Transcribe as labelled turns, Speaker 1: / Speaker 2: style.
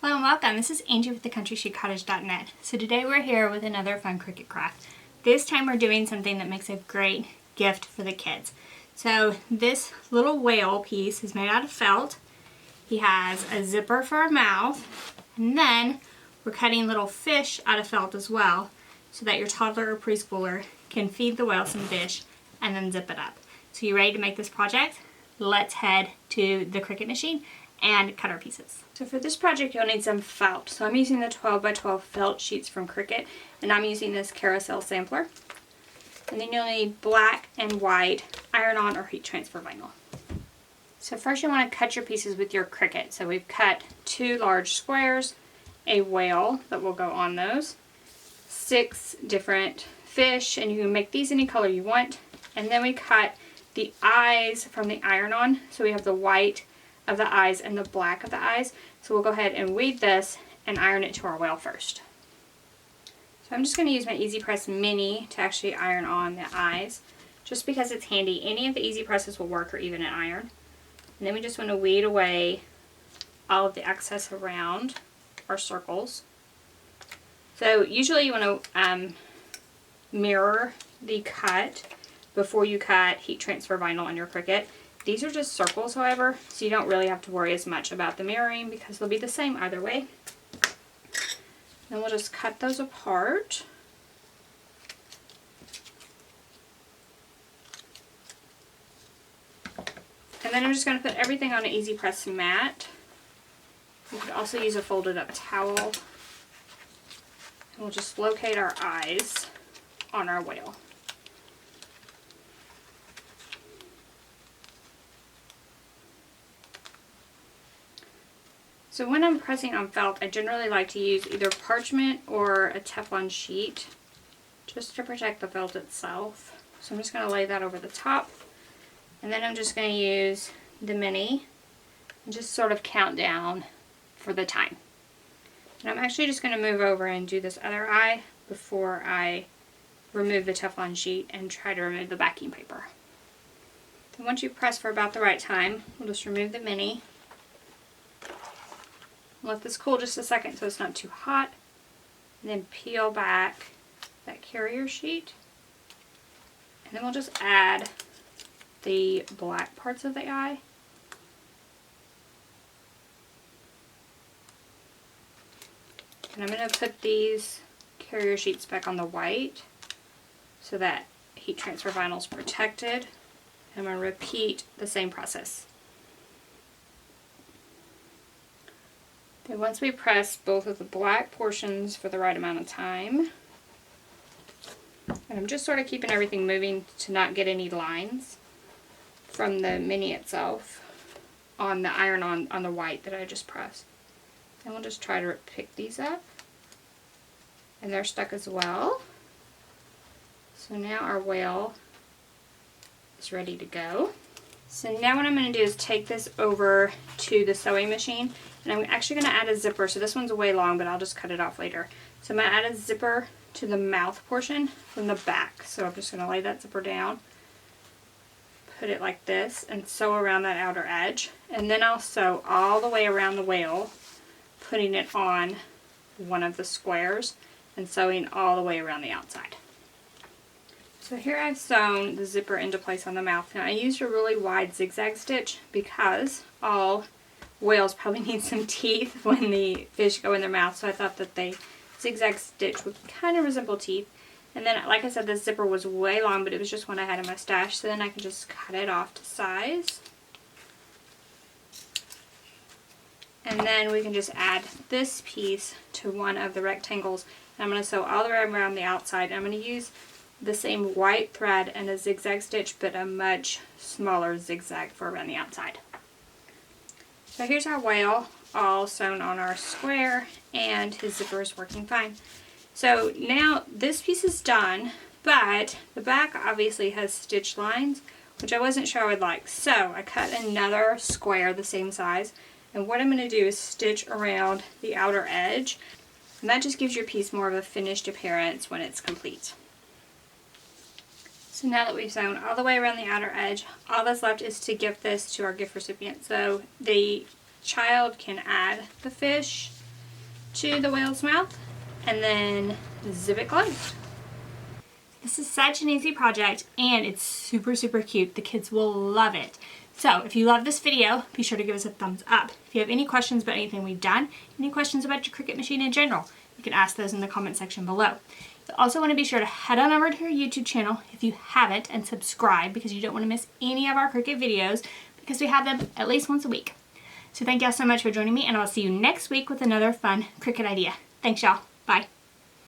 Speaker 1: Hello and welcome. This is Angie with thecountryshoecottage.net. So today we're here with another fun Cricut craft. This time we're doing something that makes a great gift for the kids. So this little whale piece is made out of felt. He has a zipper for a mouth, and then we're cutting little fish out of felt as well so that your toddler or preschooler can feed the whale some fish and then zip it up. So you ready to make this project? Let's head to the Cricut machine and cut our pieces. So for this project you'll need some felt. So I'm using the 12 by 12 felt sheets from Cricut, and I'm using this carousel sampler. And then you'll need black and white iron-on or heat transfer vinyl. So first you want to cut your pieces with your Cricut. So we've cut 2 large squares, a whale that will go on those, 6 different fish, and you can make these any color you want. And then we cut the eyes from the iron-on. So we have the white of the eyes and the black of the eyes. So we'll go ahead and weed this and iron it to our whale first. So I'm just going to use my Easy Press Mini to actually iron on the eyes, just because it's handy. Any of the Easy Presses will work, or even an iron. And then we just want to weed away all of the excess around our circles. So usually you want to mirror the cut before you cut heat transfer vinyl on your Cricut. These are just circles, however, so you don't really have to worry as much about the mirroring because they'll be the same either way. Then we'll just cut those apart. And then I'm just going to put everything on an Easy Press mat. You could also use a folded up towel. And we'll just locate our eyes on our whale. So when I'm pressing on felt, I generally like to use either parchment or a Teflon sheet just to protect the felt itself. So I'm just going to lay that over the top. And then I'm just going to use the Mini and just sort of count down for the time. And I'm actually just going to move over and do this other eye before I remove the Teflon sheet and try to remove the backing paper. Then once you press for about the right time, we'll just remove the Mini. Let this cool just a second so it's not too hot. And then peel back that carrier sheet. And then we'll just add the black parts of the eye. And I'm going to put these carrier sheets back on the white so that heat transfer vinyl is protected. And I'm going to repeat the same process. Then once we press both of the black portions for the right amount of time, and I'm just sort of keeping everything moving to not get any lines from the Mini itself on the iron on the white that I just pressed. And we'll just try to pick these up. And they're stuck as well. So now our whale is ready to go. So now what I'm going to do is take this over to the sewing machine, and I'm actually going to add a zipper. So this one's way long, but I'll just cut it off later. So I'm going to add a zipper to the mouth portion from the back. So I'm just going to lay that zipper down, put it like this, and sew around that outer edge. And then I'll sew all the way around the whale, putting it on one of the squares and sewing all the way around the outside. So here I've sewn the zipper into place on the mouth. Now I used a really wide zigzag stitch because all whales probably need some teeth when the fish go in their mouth, so I thought that the zigzag stitch would kind of resemble teeth. And then, like I said, the zipper was way long, but it was just one I had in my stash, so then I can just cut it off to size. And then we can just add this piece to one of the rectangles. And I'm going to sew all the way around the outside. I'm going to use the same white thread and a zigzag stitch, but a much smaller zigzag for around the outside. So here's our whale all sewn on our square, and his zipper is working fine. So now this piece is done, but the back obviously has stitch lines, which I wasn't sure I would like. So I cut another square the same size, and what I'm going to do is stitch around the outer edge, and that just gives your piece more of a finished appearance when it's complete. So now that we've sewn all the way around the outer edge, all that's left is to gift this to our gift recipient. So the child can add the fish to the whale's mouth and then zip it closed. This is such an easy project and it's super, super cute. The kids will love it. So if you love this video, be sure to give us a thumbs up. If you have any questions about anything we've done, any questions about your Cricut machine in general, you can ask those in the comment section below. You also want to be sure to head on over to our YouTube channel if you haven't and subscribe, because you don't want to miss any of our Cricut videos because we have them at least once a week. So thank y'all so much for joining me, and I'll see you next week with another fun Cricut idea. Thanks y'all. Bye.